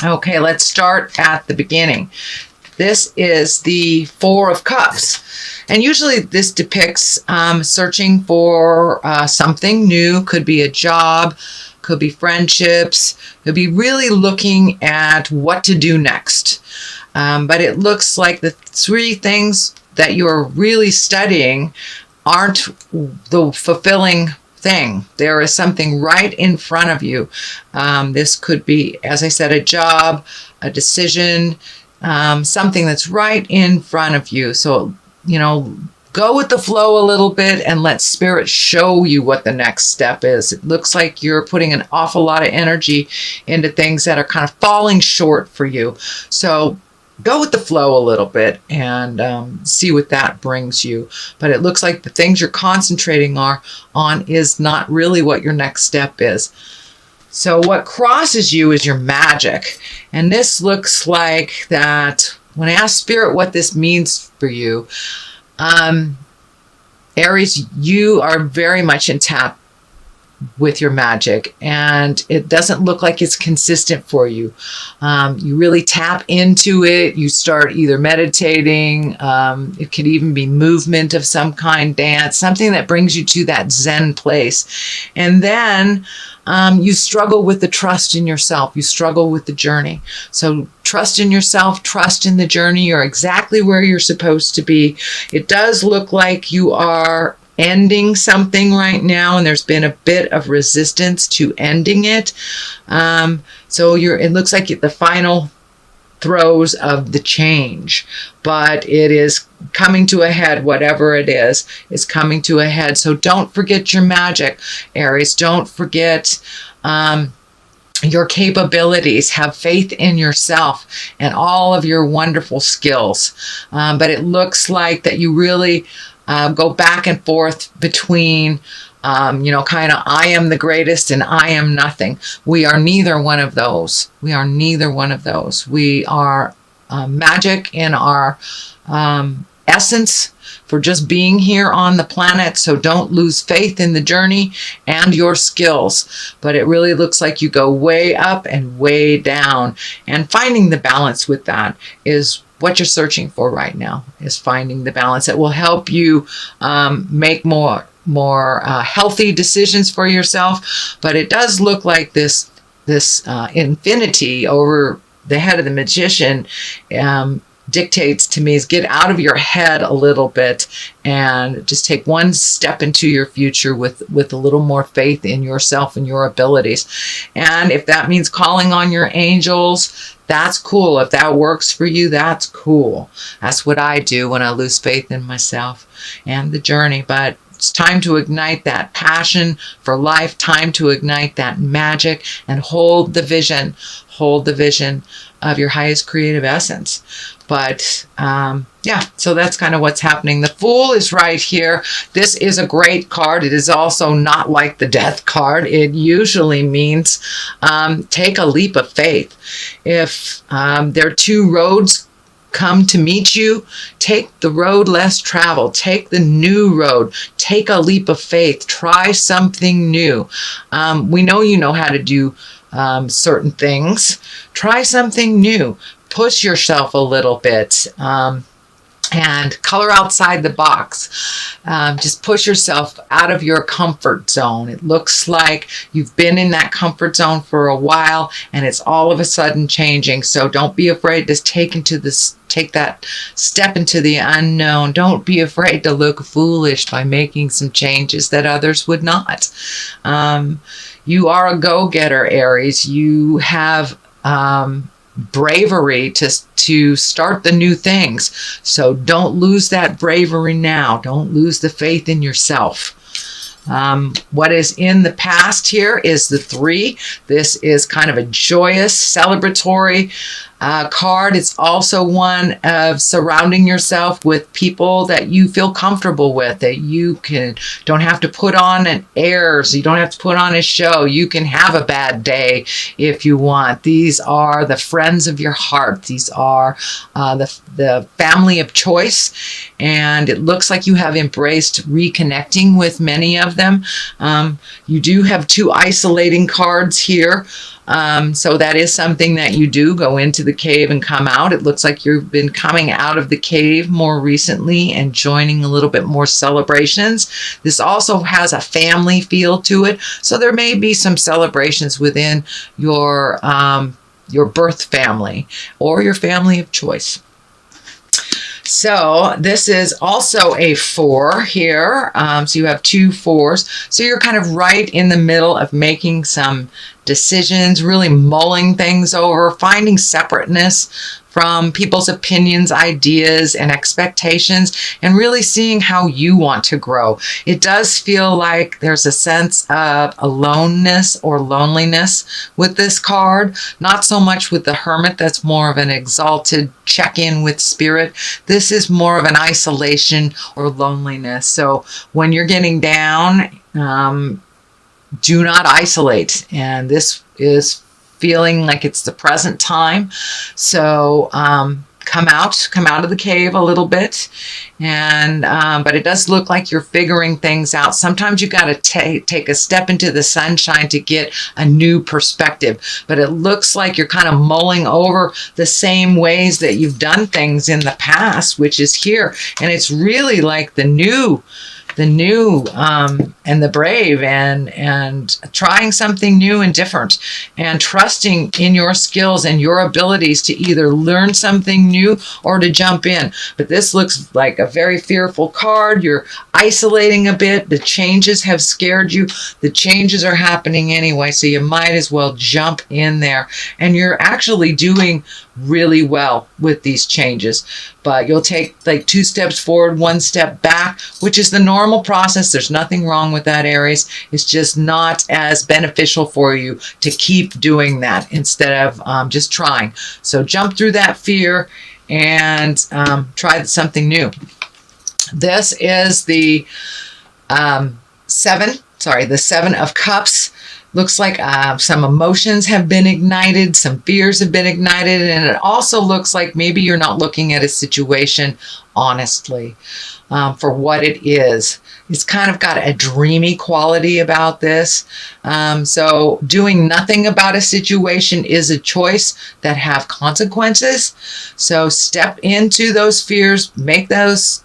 Okay, let's start at the beginning. This is the Four of Cups. And usually this depicts searching for something new. Could be a job, could be friendships, could be really looking at what to do next. But it looks like the three things that you're really studying aren't the fulfilling thing. There is something right in front of you. This could be, as I said, a job, a decision, something that's right in front of you. So, go with the flow a little bit and let spirit show you what the next step is. It looks like you're putting an awful lot of energy into things that are kind of falling short for you. So go with the flow a little bit and see what that brings you. But it looks like the things you're concentrating on is not really what your next step is. So what crosses you is your magic. And this looks like that when I ask spirit what this means for you, Aries, you are very much in tap with your magic, and it doesn't look like it's consistent for you. You really tap into it. You start either meditating. It could even be movement of some kind, dance, something that brings you to that Zen place. And then you struggle with the trust in yourself. You struggle with the journey. So trust in yourself, trust in the journey. You're exactly where you're supposed to be. It does look like you are ending something right now, and there's been a bit of resistance to ending it. So it looks like the final throes of the change, but it is coming to a head. Whatever it is coming to a head. So don't forget your magic, Aries. Don't forget your capabilities. Have faith in yourself and all of your wonderful skills. But it looks like that you really go back and forth between kind of I am the greatest and I am nothing. We are neither one of those. We are neither one of those. We are magic in our essence for just being here on the planet. So don't lose faith in the journey and your skills. But it really looks like you go way up and way down. And finding the balance with that is what you're searching for right now, is finding the balance that will help you make more healthy decisions for yourself. But it does look like this infinity over the head of the magician dictates to me is get out of your head a little bit and just take one step into your future with a little more faith in yourself and your abilities. And if that means calling on your angels, that's cool. If that works for you, that's cool. That's what I do when I lose faith in myself and the journey. But it's time to ignite that passion for life, time to ignite that magic and hold the vision of your highest creative essence. But so that's kind of what's happening. The Fool is right here. This is a great card. It is also not like the Death card. It usually means take a leap of faith. If there are two roads come to meet you, take the road less traveled. Take the new road. Take a leap of faith. Try something new. We know you know how to do certain things. Try something new. Push yourself a little bit and color outside the box. Just push yourself out of your comfort zone. It looks like you've been in that comfort zone for a while and it's all of a sudden changing. So don't be afraid to take that step into the unknown. Don't be afraid to look foolish by making some changes that others would not. You are a go-getter, Aries. You have bravery to start the new things. So don't lose that bravery now. Don't lose the faith in yourself. What is in the past here is the 3. This is kind of a joyous, celebratory card. It's also one of surrounding yourself with people that you feel comfortable with, that you don't have to put on an airs. You don't have to put on a show. You can have a bad day if you want. These are the friends of your heart. These are the family of choice. And it looks like you have embraced reconnecting with many of have them. You do have 2 isolating cards here. So that is something that you do go into the cave and come out. It looks like you've been coming out of the cave more recently and joining a little bit more celebrations. This also has a family feel to it. So there may be some celebrations within your birth family or your family of choice. So this is also a 4 here. So you have 2 4s. So you're kind of right in the middle of making some decisions, really mulling things over, finding separateness from people's opinions, ideas, and expectations, and really seeing how you want to grow. It does feel like there's a sense of aloneness or loneliness with this card. Not so much with the Hermit. That's more of an exalted check-in with spirit. This is more of an isolation or loneliness. So when you're getting down, do not isolate. And this is feeling like it's the present time. So come out of the cave a little bit. And but it does look like you're figuring things out. Sometimes you got to take a step into the sunshine to get a new perspective. But it looks like you're kind of mulling over the same ways that you've done things in the past, which is here. And it's really like the new and the brave, and trying something new and different, and trusting in your skills and your abilities to either learn something new or to jump in. But this looks like a very fearful card. You're isolating a bit. The changes have scared you. The changes are happening anyway, so you might as well jump in there. And you're actually doing really well with these changes, but you'll take like 2 steps forward, 1 step back, which is the normal process. There's nothing wrong with that, Aries. It's just not as beneficial for you to keep doing that instead of just trying. So jump through that fear and try something new. This is the 7 of Cups. Looks like some emotions have been ignited, some fears have been ignited, and it also looks like maybe you're not looking at a situation honestly for what it is. It's kind of got a dreamy quality about this. So doing nothing about a situation is a choice that have consequences. So step into those fears, make those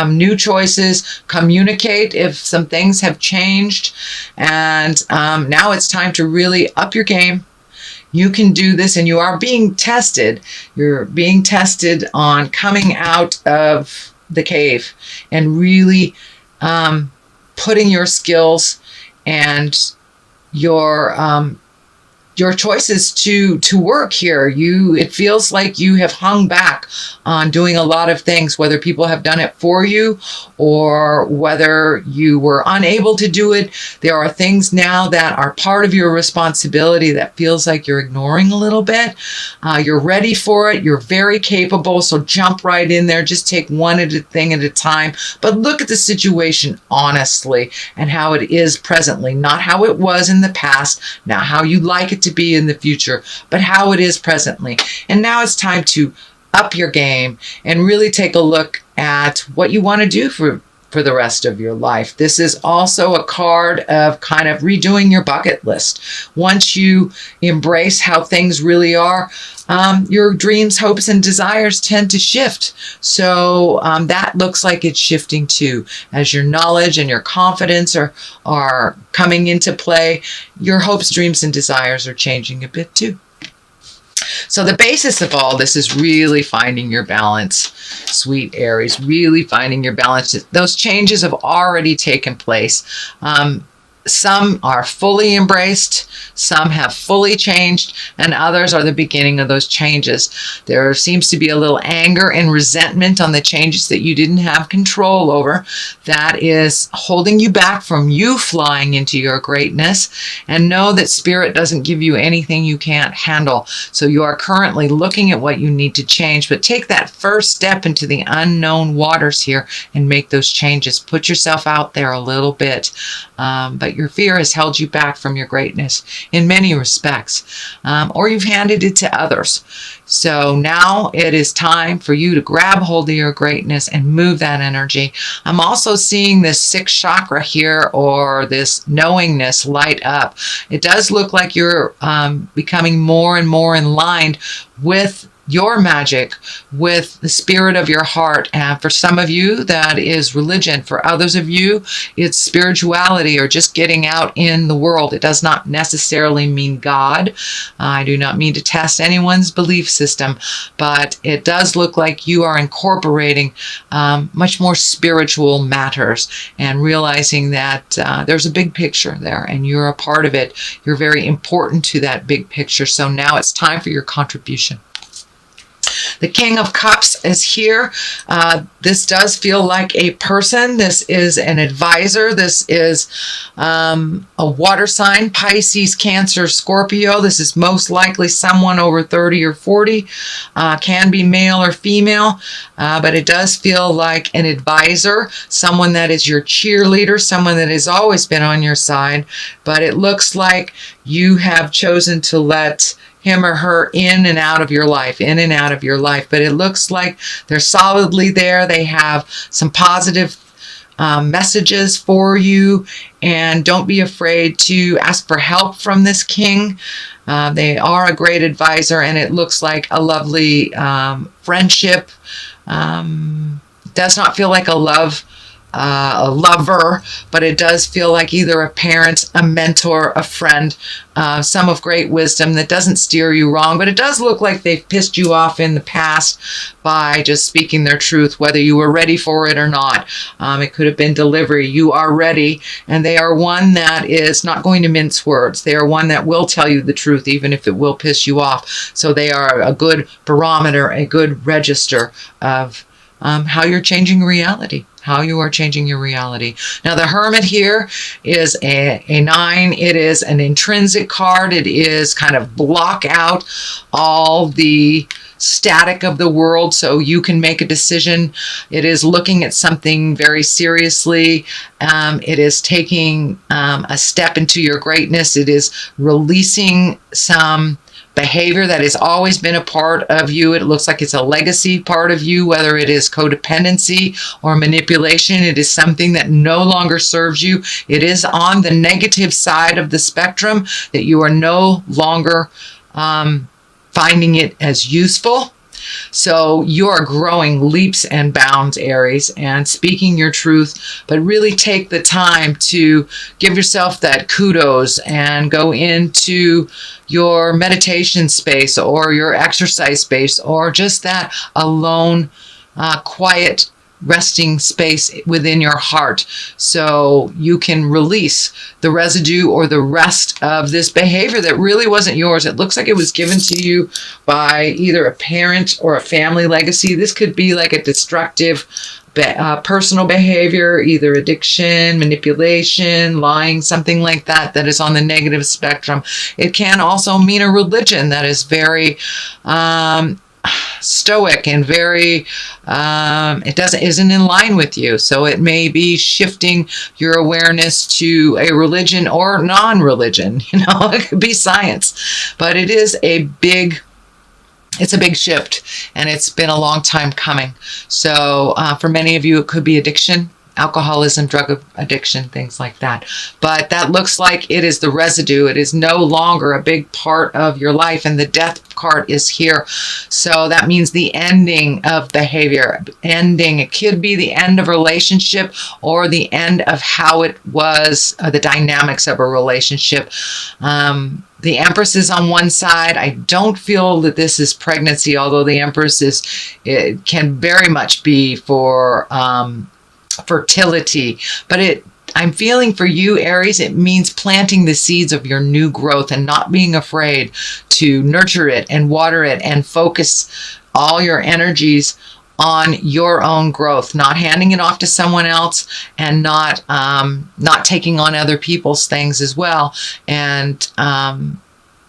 new choices, communicate if some things have changed. And now it's time to really up your game. You can do this, and you are being tested. You're being tested on coming out of the cave and really putting your skills and your choices to work here. It feels like you have hung back on doing a lot of things, whether people have done it for you or whether you were unable to do it. There are things now that are part of your responsibility that feels like you're ignoring a little bit. You're ready for it. You're very capable. So jump right in there. Just take one thing at a time, but look at the situation honestly and how it is presently, not how it was in the past, not how you'd like it to be in the future, but how it is presently. And now it's time to up your game and really take a look at what you want to do for the rest of your life. This is also a card of kind of redoing your bucket list. Once you embrace how things really are, your dreams, hopes, and desires tend to shift. So that looks like it's shifting too. As your knowledge and your confidence are coming into play, your hopes, dreams, and desires are changing a bit too. So the basis of all this is really finding your balance, sweet Aries, really finding your balance. Those changes have already taken place. Some are fully embraced, some have fully changed, and others are the beginning of those changes. There seems to be a little anger and resentment on the changes that you didn't have control over. That is holding you back from you flying into your greatness. And know that Spirit doesn't give you anything you can't handle. So you are currently looking at what you need to change, but take that first step into the unknown waters here and make those changes. Put yourself out there a little bit. But but your fear has held you back from your greatness in many respects, or you've handed it to others. So now it is time for you to grab hold of your greatness and move that energy. I'm also seeing this sixth chakra here, or this knowingness, light up. It does look like you're becoming more and more in line with your magic, with the spirit of your heart. And for some of you, that is religion. For others of you, it's spirituality, or just getting out in the world. It does not necessarily mean God. I do not mean to test anyone's belief system, but it does look like you are incorporating much more spiritual matters, and realizing that there's a big picture there, and you're a part of it. You're very important to that big picture. So now it's time for your contribution. The King of Cups is here. This does feel like a person. This is an advisor. This is a water sign, Pisces, Cancer, Scorpio. This is most likely someone over 30 or 40. Can be male or female, but it does feel like an advisor, someone that is your cheerleader, someone that has always been on your side. But it looks like you have chosen to let him or her in and out of your life, But it looks like they're solidly there. They have some positive messages for you, and don't be afraid to ask for help from this king. They are a great advisor, and it looks like a lovely friendship. Does not feel like a lover, but it does feel like either a parent, a mentor, a friend, some of great wisdom that doesn't steer you wrong. But it does look like they've pissed you off in the past by just speaking their truth, whether you were ready for it or not. It could have been delivery. You are ready, and they are one that is not going to mince words. They are one that will tell you the truth, even if it will piss you off. So they are a good barometer, a good register of how you're changing reality. How you are changing your reality. Now, the Hermit here is a 9. It is an intrinsic card. It is kind of block out all the static of the world so you can make a decision. It is looking at something very seriously. It is taking a step into your greatness. It is releasing some behavior that has always been a part of you. It looks like it's a legacy part of you, whether it is codependency or manipulation. It is something that no longer serves you. It is on the negative side of the spectrum, that you are no longer finding it as useful. So you are growing leaps and bounds, Aries, and speaking your truth, but really take the time to give yourself that kudos and go into your meditation space or your exercise space, or just that alone, quiet, resting space within your heart, so you can release the residue or the rest of this behavior that really wasn't yours. It looks like it was given to you by either a parent or a family legacy. This could be like a destructive personal behavior, either addiction, manipulation, lying, something like that, that is on the negative spectrum. It can also mean a religion that is very stoic and very isn't in line with you. So it may be shifting your awareness to a religion or non-religion. It could be science, but it is a big shift, and it's been a long time coming. So for many of you, it could be addiction, alcoholism, drug addiction, things like that. But that looks like it is the residue. It is no longer a big part of your life, and the death card is here. So that means the ending of behavior. It could be the end of a relationship, or the end of how it was, the dynamics of a relationship. The Empress is on one side. I don't feel that this is pregnancy, although the Empress it can very much be for fertility, but I'm feeling for you, Aries, it means planting the seeds of your new growth and not being afraid to nurture it and water it and focus all your energies on your own growth, not handing it off to someone else, and not taking on other people's things as well. And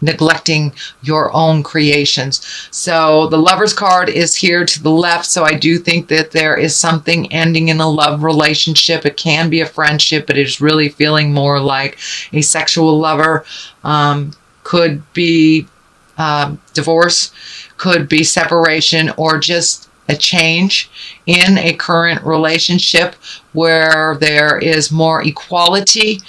neglecting your own creations. So the Lover's card is here to the left. So I do think that there is something ending in a love relationship. It can be a friendship, but it's really feeling more like a sexual lover. Could be divorce, could be separation, or just a change in a current relationship where there is more equality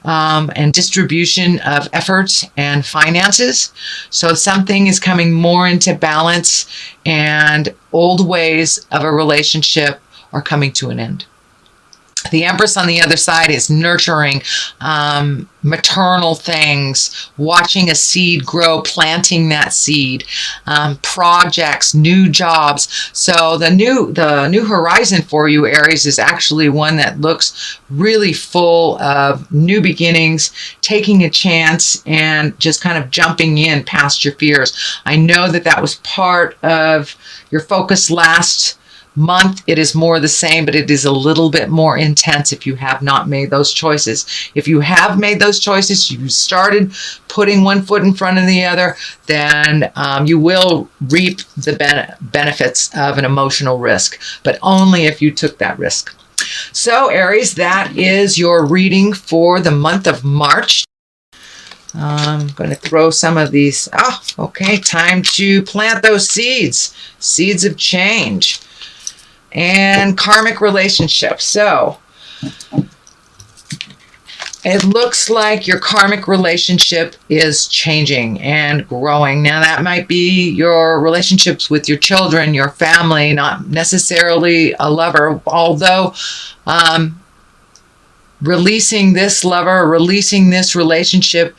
and distribution of efforts and finances. So something is coming more into balance, and old ways of a relationship are coming to an end. The Empress on the other side is nurturing maternal things, watching a seed grow, planting that seed, projects, new jobs. So the new horizon for you, Aries, is actually one that looks really full of new beginnings, taking a chance and just kind of jumping in past your fears. I know that that was part of your focus last month. It is more the same, but it is a little bit more intense if you have not made those choices. If you have made those choices, you started putting one foot in front of the other, then you will reap the benefits of an emotional risk, but only if you took that risk. So Aries, that is your reading for the month of March. I'm going to throw some of these. Okay, time to plant those seeds of change. And karmic relationships. So it looks like your karmic relationship is changing and growing. Now that might be your relationships with your children, your family, not necessarily a lover, although releasing this lover, releasing this relationship,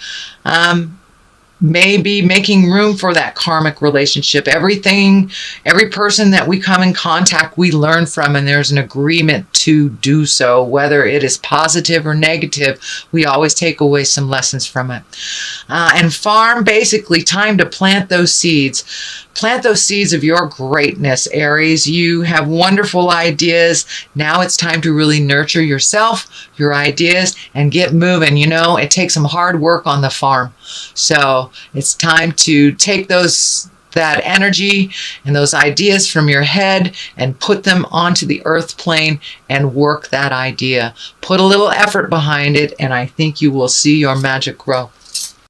maybe making room for that karmic relationship. Every person that we come in contact, we learn from, and there's an agreement to do so. Whether it is positive or negative, we always take away some lessons from it. And farm, basically time to plant those seeds. Plant those seeds of your greatness, Aries. You have wonderful ideas. Now it's time to really nurture yourself, your ideas, and get moving. You know, it takes some hard work on the farm. So it's time to take that energy and those ideas from your head and put them onto the earth plane and work that idea. Put a little effort behind it, and I think you will see your magic grow.